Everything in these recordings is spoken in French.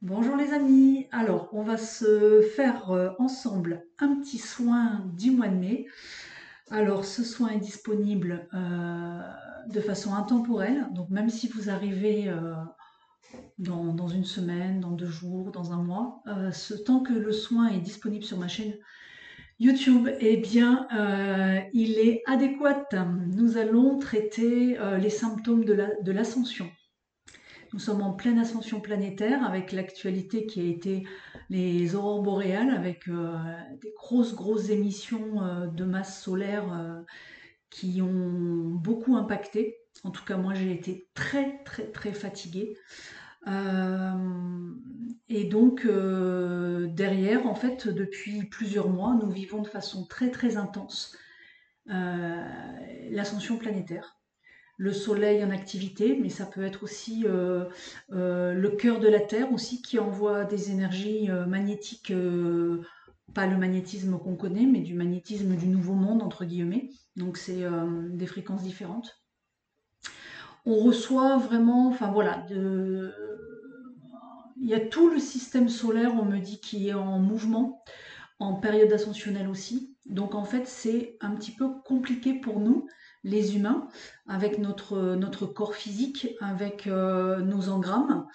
Bonjour les amis, alors on va se faire ensemble un petit soin du mois de mai. Alors ce soin est disponible de façon intemporelle, donc même si vous arrivez dans une semaine, dans 2 jours, dans un mois, ce temps que le soin est disponible sur ma chaîne YouTube, eh bien il est adéquat. Nous allons traiter les symptômes de l'ascension. Nous sommes en pleine ascension planétaire avec l'actualité qui a été les aurores boréales avec des grosses émissions de masse solaire qui ont beaucoup impacté. En tout cas, moi, j'ai été très fatiguée. Euh, et donc, derrière, en fait, depuis plusieurs mois, nous vivons de façon très intense euh, l'ascension planétaire. Le soleil en activité, mais ça peut être aussi le cœur de la Terre aussi qui envoie des énergies magnétiques, pas le magnétisme qu'on connaît, mais du magnétisme du nouveau monde, entre guillemets. Donc c'est des fréquences différentes. On reçoit vraiment, enfin voilà, il y a tout le système solaire, on me dit, qui est en mouvement, en période ascensionnelle aussi. Donc en fait, c'est un petit peu compliqué pour nous, les humains, avec notre corps physique, avec nos engrammes.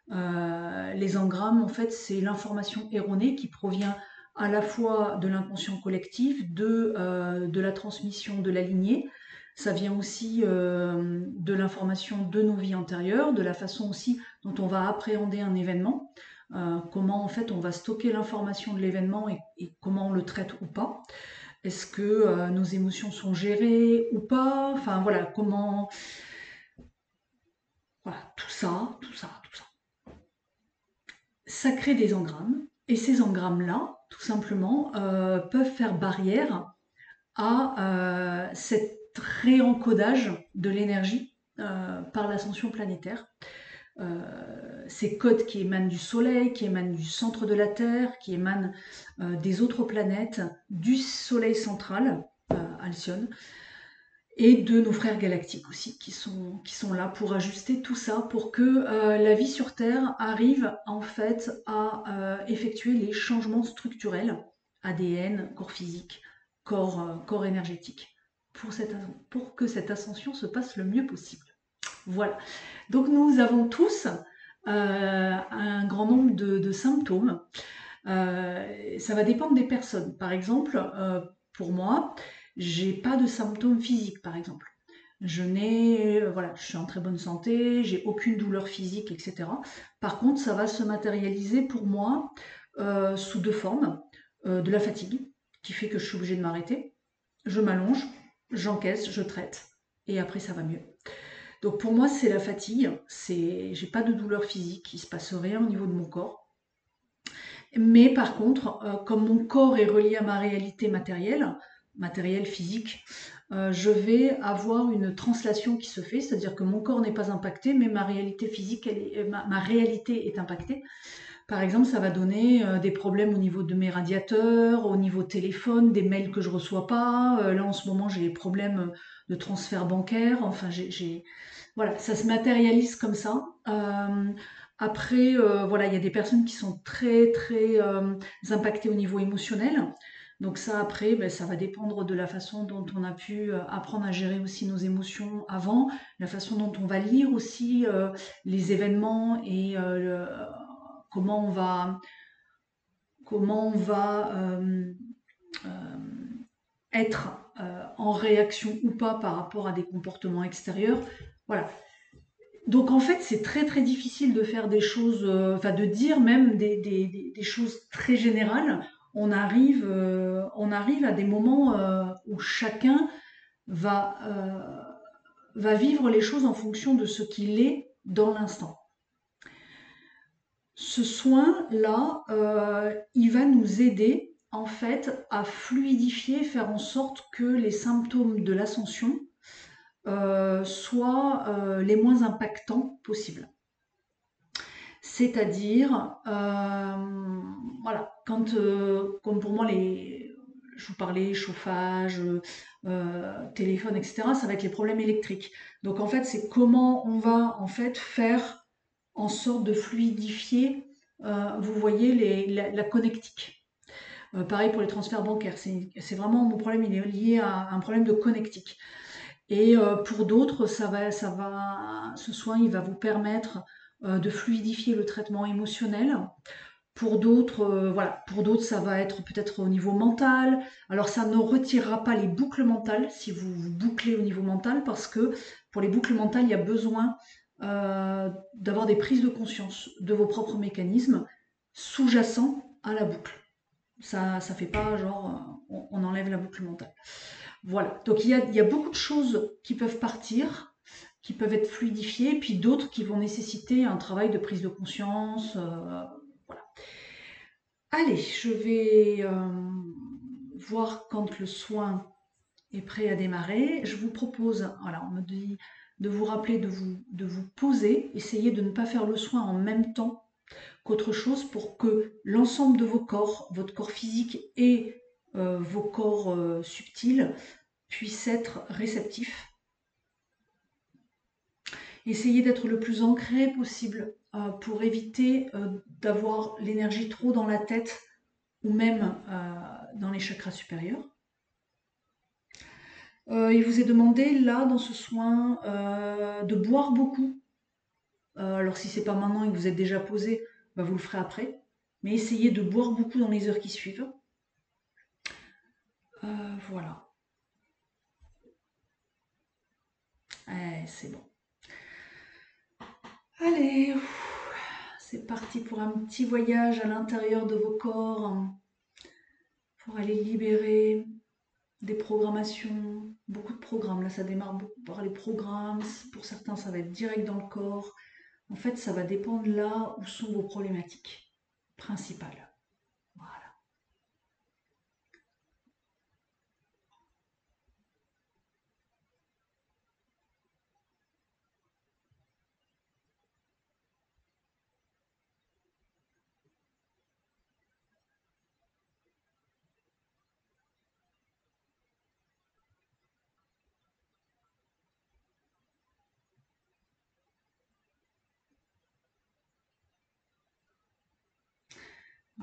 Les engrammes, en fait, c'est l'information erronée qui provient à la fois de l'inconscient collectif, de la transmission de la lignée. Ça vient aussi de l'information de nos vies antérieures, de la façon aussi dont on va appréhender un événement, comment en fait on va stocker l'information de l'événement et comment on le traite ou pas. Est-ce que nos émotions sont gérées ou pas? Enfin voilà, comment, voilà, tout ça. Ça crée des engrammes et ces engrammes-là, tout simplement, peuvent faire barrière à cet réencodage de l'énergie par l'ascension planétaire. Ces codes qui émanent du Soleil, qui émanent du centre de la Terre, qui émanent des autres planètes, du Soleil central, Alcyone, et de nos frères galactiques aussi, qui sont là pour ajuster tout ça, pour que la vie sur Terre arrive en fait à effectuer les changements structurels, ADN, corps physique, corps énergétique, pour que cette ascension se passe le mieux possible. Voilà. Donc nous avons tous un grand nombre de symptômes. Ça va dépendre des personnes. Par exemple, pour moi, j'ai pas de symptômes physiques, par exemple. Voilà, je suis en très bonne santé, j'ai aucune douleur physique, etc. Par contre, ça va se matérialiser pour moi sous deux formes. De la fatigue, qui fait que je suis obligée de m'arrêter. Je m'allonge, j'encaisse, je traite, et après ça va mieux. Donc pour moi, c'est la fatigue. J'ai pas de douleur physique, il se passe rien au niveau de mon corps. Mais par contre, comme mon corps est relié à ma réalité matérielle physique, je vais avoir une translation qui se fait, c'est-à-dire que mon corps n'est pas impacté, mais ma réalité physique, ma réalité est impactée. Par exemple, ça va donner des problèmes au niveau de mes radiateurs, au niveau téléphone, des mails que je reçois pas. Là, en ce moment, j'ai des problèmes de transfert bancaire. Enfin, voilà, ça se matérialise comme ça. Après, voilà, il y a des personnes qui sont très impactées au niveau émotionnel. Donc ça, après, ben, ça va dépendre de la façon dont on a pu apprendre à gérer aussi nos émotions avant, la façon dont on va lire aussi les événements et comment on va, comment on va euh, être en réaction ou pas par rapport à des comportements extérieurs. Voilà, donc en fait, c'est très difficile de faire des choses, enfin de dire même des choses très générales. On arrive à des moments où chacun va, va vivre les choses en fonction de ce qu'il est dans l'instant. Ce soin-là, il va nous aider en fait à fluidifier, faire en sorte que les symptômes de l'ascension soient les moins impactants possibles. C'est-à-dire, voilà, comme pour moi, je vous parlais chauffage, téléphone, etc., ça va être les problèmes électriques. Donc en fait, c'est comment on va en fait faire en sorte de fluidifier vous voyez la connectique. Pareil pour les transferts bancaires. C'est vraiment mon problème, il est lié à un problème de connectique. Et pour d'autres, ce soin, il va vous permettre de fluidifier le traitement émotionnel. Pour d'autres, voilà, pour d'autres, ça va être peut-être au niveau mental. Alors, ça ne retirera pas les boucles mentales si vous vous bouclez au niveau mental, parce que pour les boucles mentales, il y a besoin d'avoir des prises de conscience de vos propres mécanismes sous-jacents à la boucle. Ça fait pas genre on enlève la boucle mentale. Voilà. Donc il y a beaucoup de choses qui peuvent partir, qui peuvent être fluidifiées, puis d'autres qui vont nécessiter un travail de prise de conscience. Voilà. Allez, je vais voir quand le soin est prêt à démarrer. Je vous propose, voilà, on me dit de vous rappeler de vous poser, essayez de ne pas faire le soin en même temps qu'autre chose pour que l'ensemble de vos corps, votre corps physique et vos corps subtils, puissent être réceptifs. Essayez d'être le plus ancré possible pour éviter d'avoir l'énergie trop dans la tête ou même dans les chakras supérieurs. Il vous est demandé là dans ce soin de boire beaucoup. Alors si c'est pas maintenant et que vous êtes déjà posé, bah, vous le ferez après. Mais essayez de boire beaucoup dans les heures qui suivent. Voilà. C'est bon. Allez, c'est parti pour un petit voyage à l'intérieur de vos corps pour aller libérer des programmations, beaucoup de programmes. Là, ça démarre beaucoup par les programmes. Pour certains, ça va être direct dans le corps. En fait, ça va dépendre là où sont vos problématiques principales. Voilà.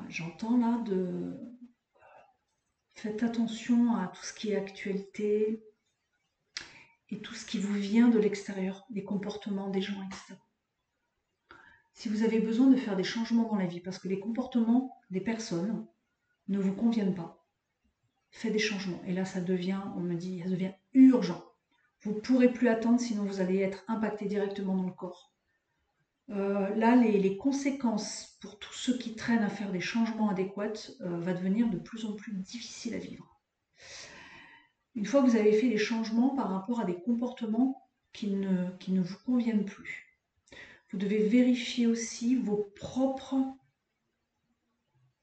J'entends là de... Faites attention à tout ce qui est actualité et tout ce qui vous vient de l'extérieur, des comportements des gens, etc. Si vous avez besoin de faire des changements dans la vie, parce que les comportements des personnes ne vous conviennent pas, faites des changements. Et là, ça devient, on me dit, ça devient urgent. Vous ne pourrez plus attendre, sinon vous allez être impacté directement dans le corps. Là, les conséquences pour tous ceux qui traînent à faire des changements adéquats va devenir de plus en plus difficile à vivre. Une fois que vous avez fait les changements par rapport à des comportements qui ne vous conviennent plus, vous devez vérifier aussi vos propres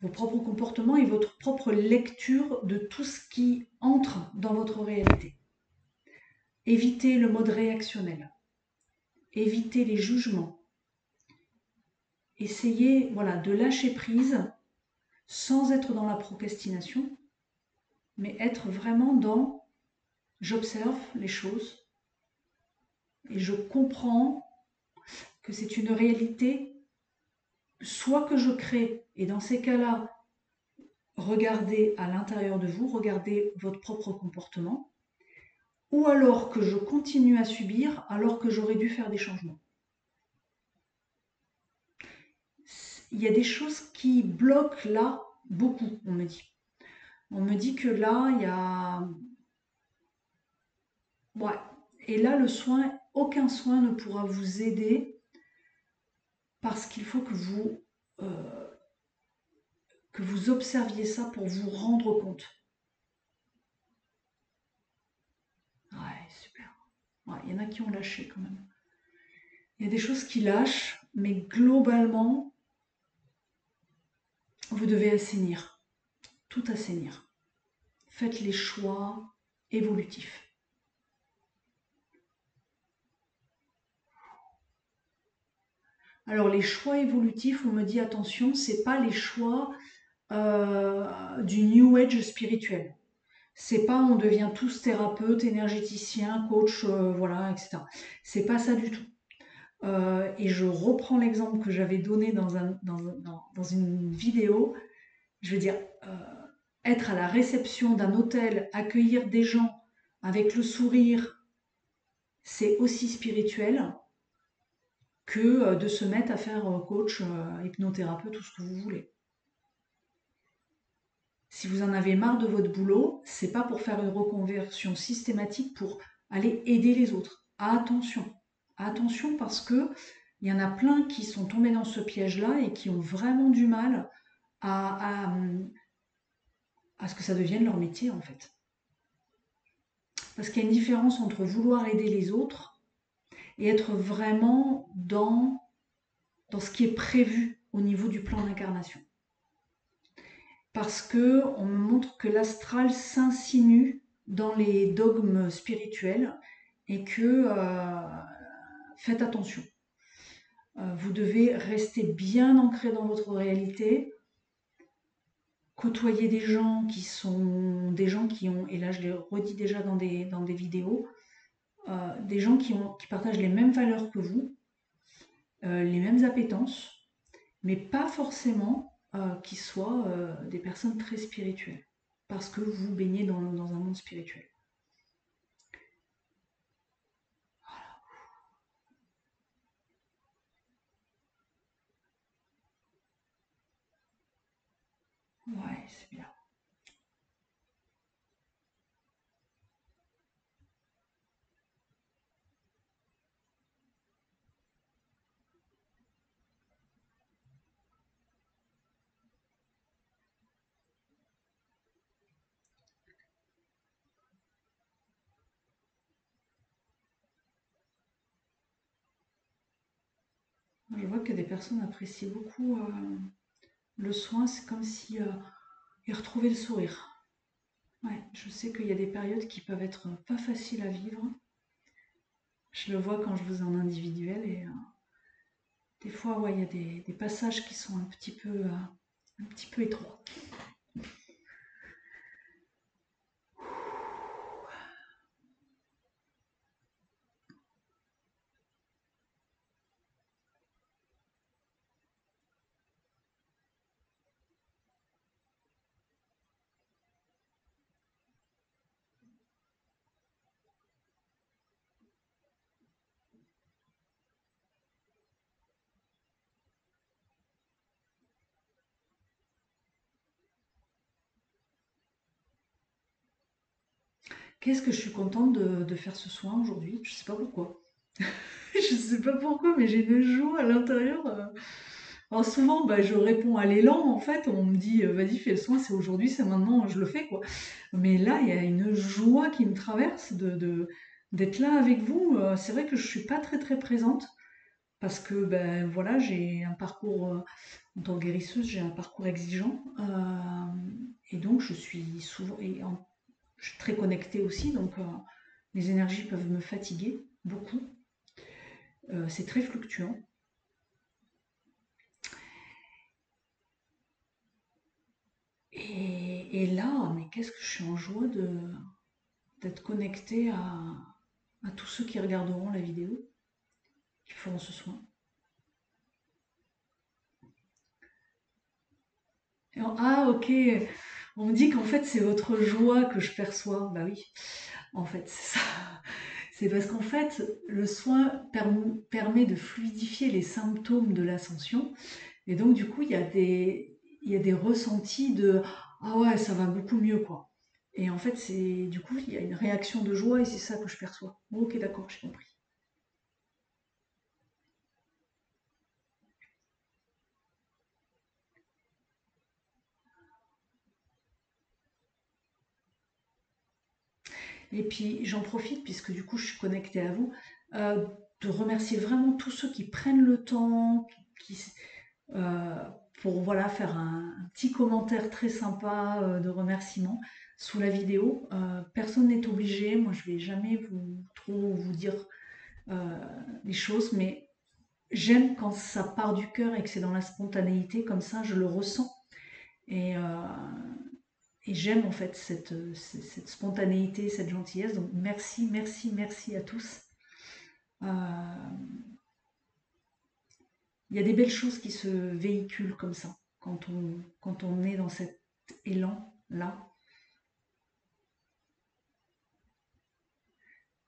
comportements et votre propre lecture de tout ce qui entre dans votre réalité. Évitez le mode réactionnel. Évitez les jugements. Essayez de lâcher prise sans être dans la procrastination, mais être vraiment dans j'observe les choses et je comprends que c'est une réalité soit que je crée, et dans ces cas-là, regardez à l'intérieur de vous, regardez votre propre comportement, ou alors que je continue à subir alors que j'aurais dû faire des changements. Il y a des choses qui bloquent là beaucoup, on me dit. On me dit que là, il y a... Ouais. Et là, le soin, aucun soin ne pourra vous aider parce qu'il faut que vous observiez ça pour vous rendre compte. Ouais, super. Ouais, il y en a qui ont lâché quand même. Il y a des choses qui lâchent, mais globalement, vous devez assainir. Tout assainir. Faites les choix évolutifs. Alors les choix évolutifs, on me dit attention, c'est pas les choix du New Age spirituel. C'est pas on devient tous thérapeutes, énergéticiens, coach, voilà, etc. C'est pas ça du tout. Et je reprends l'exemple que j'avais donné dans une vidéo. Je veux dire, euh, être à la réception d'un hôtel, accueillir des gens avec le sourire, c'est aussi spirituel que de se mettre à faire coach, hypnothérapeute, tout ce que vous voulez. Si vous en avez marre de votre boulot, c'est pas pour faire une reconversion systématique pour aller aider les autres. Attention, attention parce que il y en a plein qui sont tombés dans ce piège-là et qui ont vraiment du mal à, à, à ce que ça devienne leur métier en fait. Parce qu'il y a une différence entre vouloir aider les autres et être vraiment dans ce qui est prévu au niveau du plan d'incarnation. Parce que on me montre que l'astral s'insinue dans les dogmes spirituels et que faites attention. Vous devez rester bien ancré dans votre réalité, côtoyer des gens qui sont des gens qui ont, et là je l'ai redit déjà dans des vidéos, des gens qui partagent les mêmes valeurs que vous, les mêmes appétences, mais pas forcément qui soient des personnes très spirituelles, parce que vous baignez dans un monde spirituel. Ouais, c'est bien. Je vois que des personnes apprécient beaucoup le soin, c'est comme si ils retrouvaient le sourire. Ouais, je sais qu'il y a des périodes qui peuvent être pas faciles à vivre. Je le vois quand je vous en individuel et des fois, ouais, il y a des passages qui sont un petit peu étroits. Qu'est-ce que je suis contente de faire ce soin aujourd'hui? Je sais pas pourquoi. Je sais pas pourquoi, mais j'ai une joie à l'intérieur. Alors souvent, bah, je réponds à l'élan, en fait. On me dit, vas-y, fais le soin, c'est aujourd'hui, c'est maintenant, je le fais, quoi. Mais là, il y a une joie qui me traverse d'être là avec vous. C'est vrai que je suis pas très très présente parce que, ben voilà, j'ai un parcours, en tant que guérisseuse, j'ai un parcours exigeant. Et donc, je suis souvent, je suis très connectée aussi, donc les énergies peuvent me fatiguer beaucoup. C'est très fluctuant. Et là, mais qu'est-ce que je suis en joie d'être connectée à tous ceux qui regarderont la vidéo, qui feront ce soin. Ah, ok, on me dit qu'en fait c'est votre joie que je perçois. Bah oui, en fait c'est ça. C'est parce qu'en fait le soin permet de fluidifier les symptômes de l'ascension. Et donc du coup il y a des ressentis de ah ouais, ça va beaucoup mieux quoi. Et en fait c'est du coup il y a une réaction de joie et c'est ça que je perçois. Ok, d'accord, j'ai compris. Et puis j'en profite, puisque du coup je suis connectée à vous, euh, de remercier vraiment tous ceux qui prennent le temps, euh, pour voilà, faire un petit commentaire très sympa de remerciement sous la vidéo. Personne n'est obligé, moi je vais jamais trop vous dire les choses, mais j'aime quand ça part du cœur et que c'est dans la spontanéité, comme ça je le ressens. Et, euh, et j'aime en fait cette spontanéité, cette gentillesse. Donc merci, merci, merci à tous. Euh, il y a des belles choses qui se véhiculent comme ça, quand on est dans cet élan-là.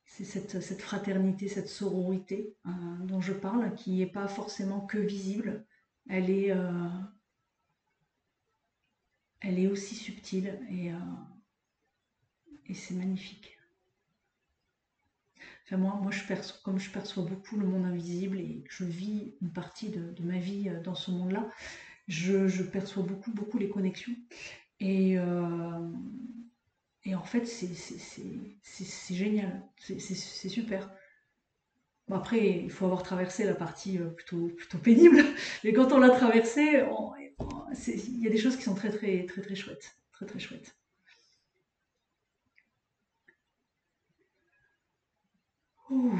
C'est cette fraternité, cette sororité dont je parle, qui n'est pas forcément que visible. Elle est, euh, elle est aussi subtile et c'est magnifique. Enfin, moi comme je perçois beaucoup le monde invisible et que je vis une partie de ma vie dans ce monde-là, je perçois beaucoup les connexions. Et, euh, et en fait, c'est génial, c'est super. Bon, après, il faut avoir traversé la partie plutôt pénible, mais quand on l'a traversée, il y a des choses qui sont très chouettes, très chouettes. Ouh,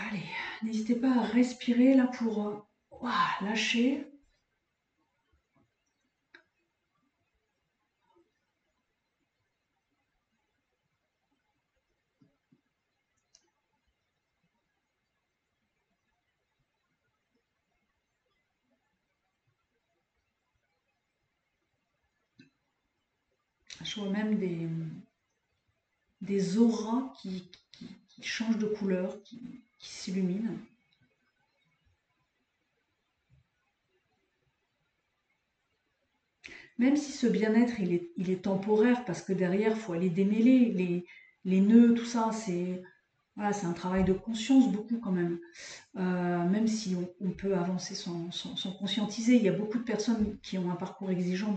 allez, n'hésitez pas à respirer là pour lâcher. Je vois même des auras qui changent de couleur, qui s'illuminent. Même si ce bien-être, il est temporaire, parce que derrière, il faut aller démêler les nœuds, tout ça, c'est un travail de conscience beaucoup quand même. Même si on peut avancer sans conscientiser, il y a beaucoup de personnes qui ont un parcours exigeant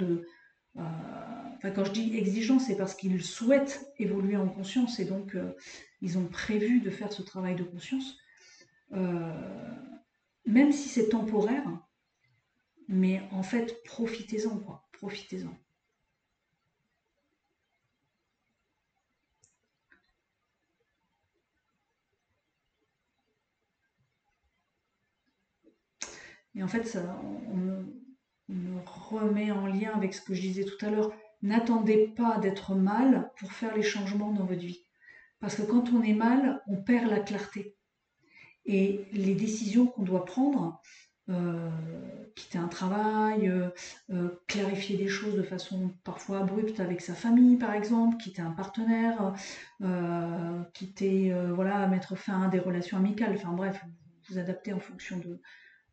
enfin, quand je dis exigeant, c'est parce qu'ils souhaitent évoluer en conscience et donc ils ont prévu de faire ce travail de conscience. Euh, Même si c'est temporaire, mais en fait, profitez-en, quoi. Profitez-en. Et en fait, on me remet en lien avec ce que je disais tout à l'heure. N'attendez pas d'être mal pour faire les changements dans votre vie. Parce que quand on est mal, on perd la clarté. Et les décisions qu'on doit prendre, euh, quitter un travail, clarifier des choses de façon parfois abrupte avec sa famille par exemple, quitter un partenaire, voilà, mettre fin à des relations amicales, enfin bref, vous adaptez en fonction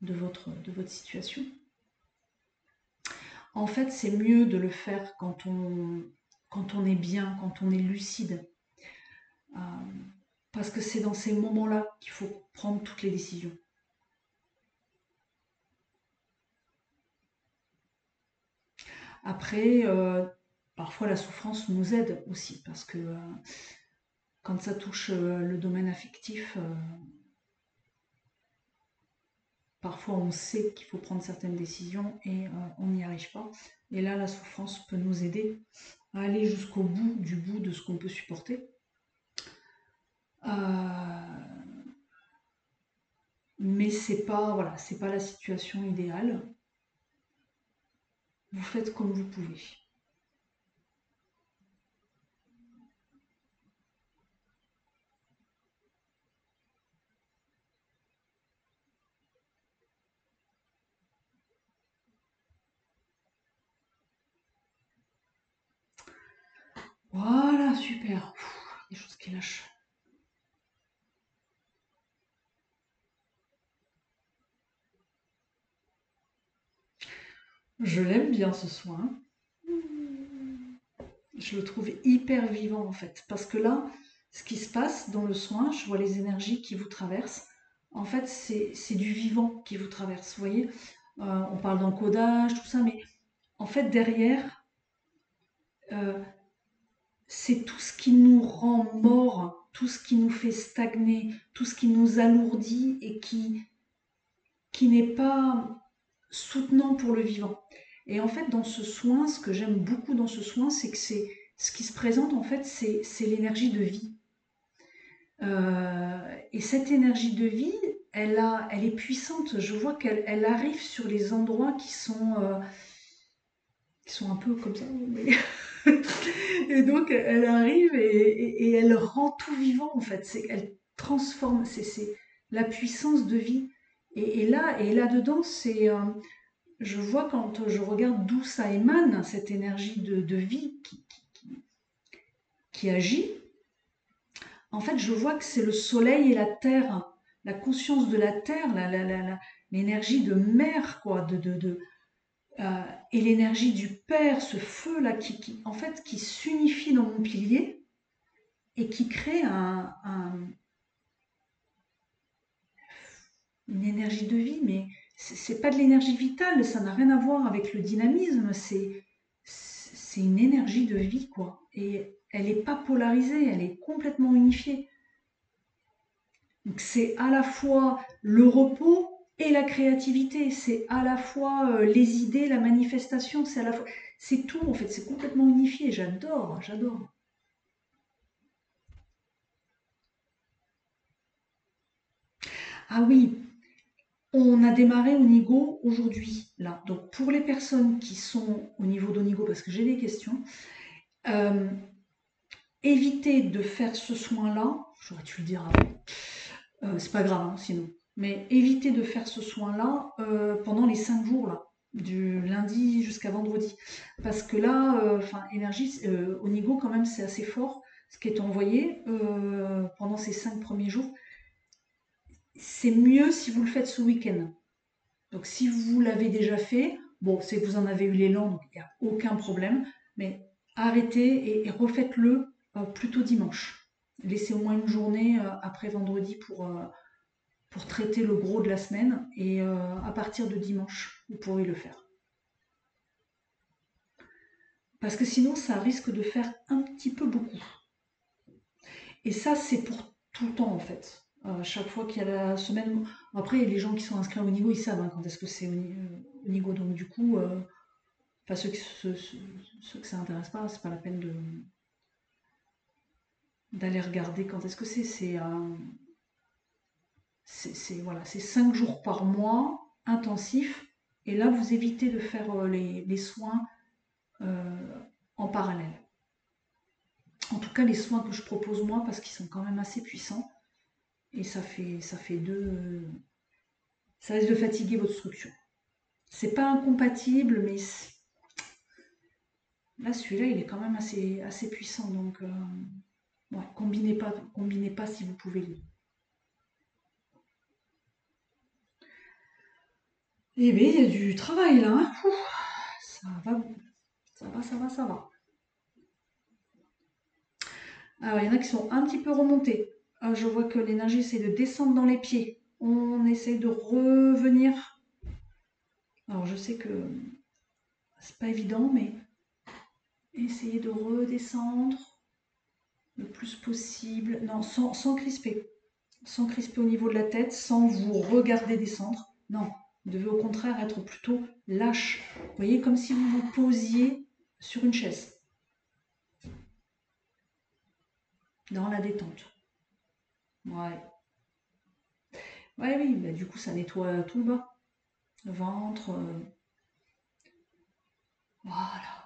de votre situation. En fait, c'est mieux de le faire quand on est bien, quand on est lucide, euh, parce que c'est dans ces moments-là qu'il faut prendre toutes les décisions. Après, parfois la souffrance nous aide aussi, parce que quand ça touche le domaine affectif, parfois on sait qu'il faut prendre certaines décisions et on n'y arrive pas. Et là, la souffrance peut nous aider à aller jusqu'au bout du bout de ce qu'on peut supporter. Mais c'est pas la situation idéale. Vous faites comme vous pouvez. Voilà, super. Des choses qui lâchent. Je l'aime bien ce soin. Je le trouve hyper vivant en fait. Parce que là, ce qui se passe dans le soin, je vois les énergies qui vous traversent. En fait, c'est du vivant qui vous traverse. Vous voyez, on parle d'encodage, tout ça, mais en fait, derrière, euh, c'est tout ce qui nous rend morts, tout ce qui nous fait stagner, tout ce qui nous alourdit et qui n'est pas soutenant pour le vivant. Et en fait, dans ce soin, ce que j'aime beaucoup dans ce soin, c'est que c'est ce qui se présente, en fait, c'est l'énergie de vie. Et cette énergie de vie, elle est puissante. Je vois qu'elle arrive sur les endroits qui sont un peu comme ça. Et donc, elle arrive et elle rend tout vivant, en fait. Elle transforme. C'est la puissance de vie. Et là-dedans, je vois quand je regarde d'où ça émane, cette énergie de vie qui agit. En fait, je vois que c'est le soleil et la terre, la conscience de la terre, l'énergie de mère, quoi, et l'énergie du père, ce feu-là, en fait, qui s'unifie dans mon pilier et qui crée une énergie de vie, mais c'est pas de l'énergie vitale, ça n'a rien à voir avec le dynamisme, c'est une énergie de vie, quoi. Et elle n'est pas polarisée, elle est complètement unifiée. Donc c'est à la fois le repos et la créativité, c'est à la fois les idées, la manifestation, c'est à la fois, c'est tout en fait, c'est complètement unifié. J'adore, j'adore. Ah oui, on a démarré au Nigo aujourd'hui, là. Donc pour les personnes qui sont au niveau d'Onigo, parce que j'ai des questions, euh, évitez de faire ce soin-là. J'aurais dû le dire avant. C'est pas grave, hein, sinon. Mais évitez de faire ce soin-là pendant les 5 jours, là, du lundi jusqu'à vendredi. Parce que là, enfin, énergie, Onigo, quand même, c'est assez fort. Ce qui est envoyé pendant ces 5 premiers jours, c'est mieux si vous le faites ce week-end. Donc si vous l'avez déjà fait, bon, c'est que vous en avez eu l'élan, donc il n'y a aucun problème, mais arrêtez et refaites-le plutôt dimanche. Laissez au moins une journée après vendredi pour traiter le gros de la semaine, et à partir de dimanche, vous pourrez le faire. Parce que sinon, ça risque de faire un petit peu beaucoup. Et ça, c'est pour tout le temps, en fait. Chaque fois qu'il y a la semaine. Après, les gens qui sont inscrits au niveau, ils savent hein, quand est-ce que c'est au niveau. Donc, du coup, enfin, ceux que ça intéresse pas, c'est pas la peine d'aller regarder quand est-ce que c'est. Voilà, c'est 5 jours par mois intensifs. Et là, vous évitez de faire les soins en parallèle. En tout cas, les soins que je propose moi, parce qu'ils sont quand même assez puissants. Et ça fait deux. Ça risque de fatiguer votre structure. C'est pas incompatible, mais là, celui-là, il est quand même assez puissant. Donc, ouais, combinez pas si vous pouvez. Eh bien, il y a du travail là. Hein. Ça va, ça va, ça va, ça va. Alors, il y en a qui sont un petit peu remontés. Je vois que l'énergie essaie de descendre dans les pieds. On essaie de revenir. Alors, je sais que c'est pas évident, mais essayez de redescendre le plus possible. Non, sans crisper. Sans crisper au niveau de la tête, sans vous regarder descendre. Non, vous devez au contraire être plutôt lâche. Vous voyez, comme si vous vous posiez sur une chaise, dans la détente. Ouais. Ouais, oui, bah, du coup, ça nettoie tout le bas. Le ventre. Voilà.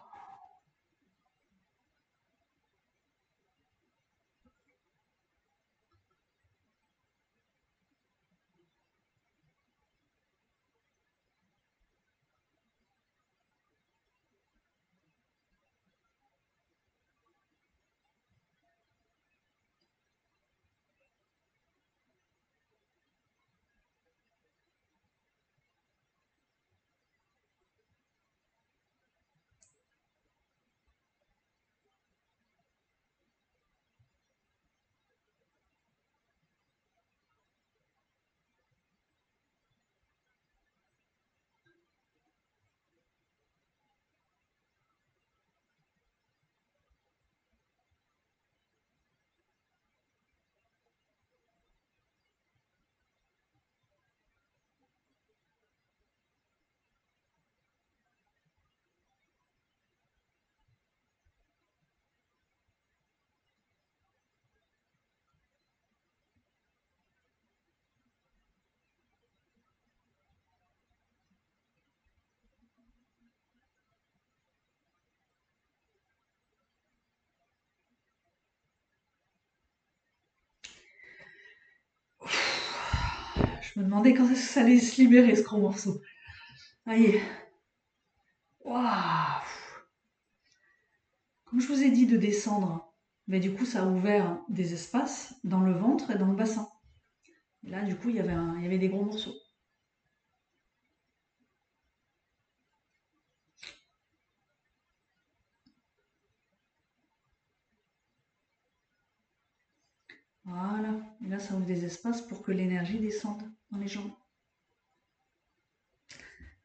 Je me demandais quand est-ce que ça allait se libérer ce gros morceau. Allez. Waouh! Comme je vous ai dit de descendre, mais du coup ça a ouvert des espaces dans le ventre et dans le bassin. Et là du coup il y avait des gros morceaux. Voilà. Et là ça ouvre des espaces pour que l'énergie descende dans les jambes.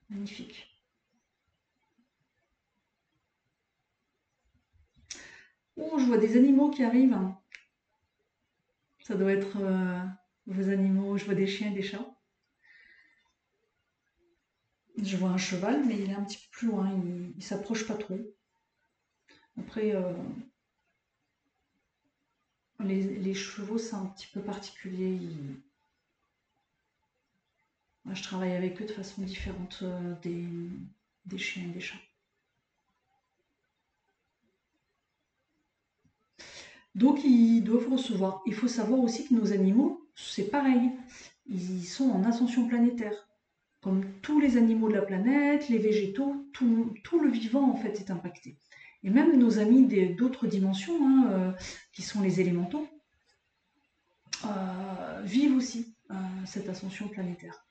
Magnifique. Oh, je vois des animaux qui arrivent. Ça doit être vos animaux. Je vois des chiens et des chats. Je vois un cheval, mais il est un petit peu plus loin. Il s'approche pas trop. Après, les chevaux, c'est un petit peu particulier. Moi, je travaille avec eux de façon différente des chiens et des chats. Donc, ils doivent recevoir. Il faut savoir aussi que nos animaux, c'est pareil. Ils sont en ascension planétaire. Comme tous les animaux de la planète, les végétaux, tout le vivant en fait est impacté. Et même nos amis d'autres dimensions, hein, qui sont les élémentaux, vivent aussi cette ascension planétaire.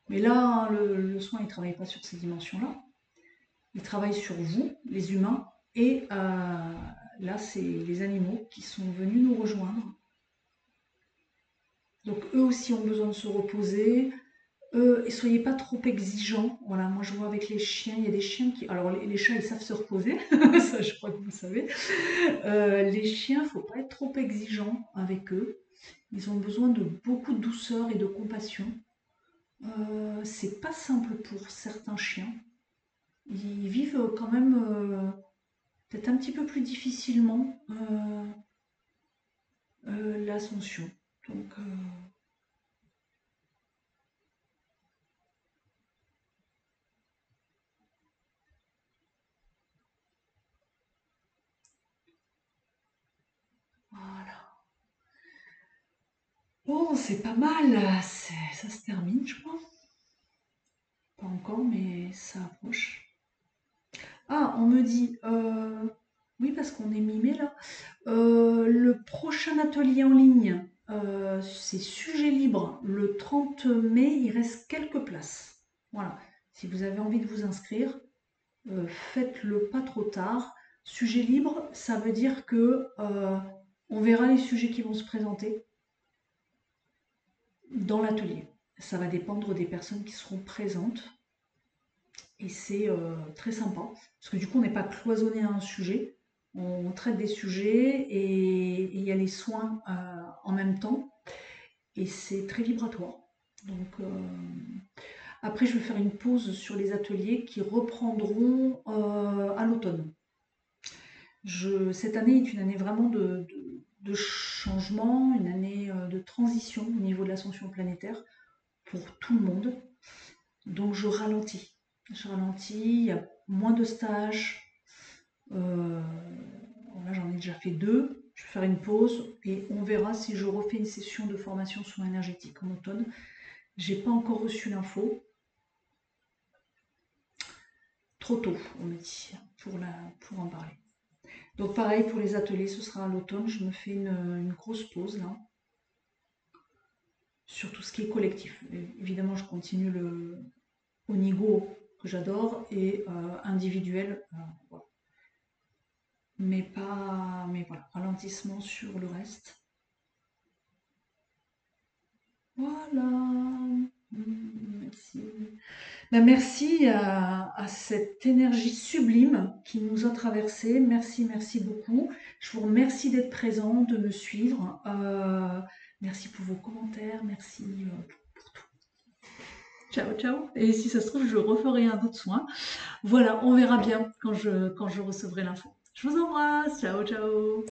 Mais là, le soin, il ne travaille pas sur ces dimensions-là. Il travaille sur vous, les humains, et là, c'est les animaux qui sont venus nous rejoindre. Donc eux aussi ont besoin de se reposer. Et soyez pas trop exigeants. Voilà, moi je vois avec les chiens, il y a des chiens qui. Alors les chats, ils savent se reposer, ça je crois que vous le savez. Les chiens, faut pas être trop exigeant avec eux. Ils ont besoin de beaucoup de douceur et de compassion. C'est pas simple pour certains chiens. Ils vivent quand même peut-être un petit peu plus difficilement l'ascension. Donc voilà. Bon, c'est pas mal. Ça se termine, je crois. Pas encore, mais ça approche. Ah, on me dit, oui, parce qu'on est mi-mai là, le prochain atelier en ligne, c'est sujet libre. Le 30 mai, il reste quelques places. Voilà. Si vous avez envie de vous inscrire, faites-le pas trop tard. Sujet libre, ça veut dire que on verra les sujets qui vont se présenter dans l'atelier. Ça va dépendre des personnes qui seront présentes. Et c'est très sympa, parce que du coup, on n'est pas cloisonné à un sujet. On traite des sujets et il y a les soins en même temps. Et c'est très vibratoire. Donc, après, je vais faire une pause sur les ateliers qui reprendront à l'automne. Cette année est une année vraiment de changement, une année de transition au niveau de l'ascension planétaire pour tout le monde. Donc je ralentis. Je ralentis, il y a moins de stages. Là, j'en ai déjà fait 2. Je vais faire une pause et on verra si je refais une session de formation soins énergétiques en automne. J'ai pas encore reçu l'info. Trop tôt, on me dit, pour en parler. Donc pareil pour les ateliers, ce sera à l'automne. Je me fais une grosse pause là sur tout ce qui est collectif. Évidemment, je continue le Onigo que j'adore et individuel. Voilà. Mais voilà, ralentissement sur le reste. Voilà. Merci. Ben, merci à cette énergie sublime qui nous a traversé. Merci, merci beaucoup. Je vous remercie d'être présent, de me suivre. Merci pour vos commentaires. Merci pour tout. Ciao, ciao. Et si ça se trouve, je referai un autre soin. Voilà, on verra bien quand je recevrai l'info. Je vous embrasse. Ciao, ciao.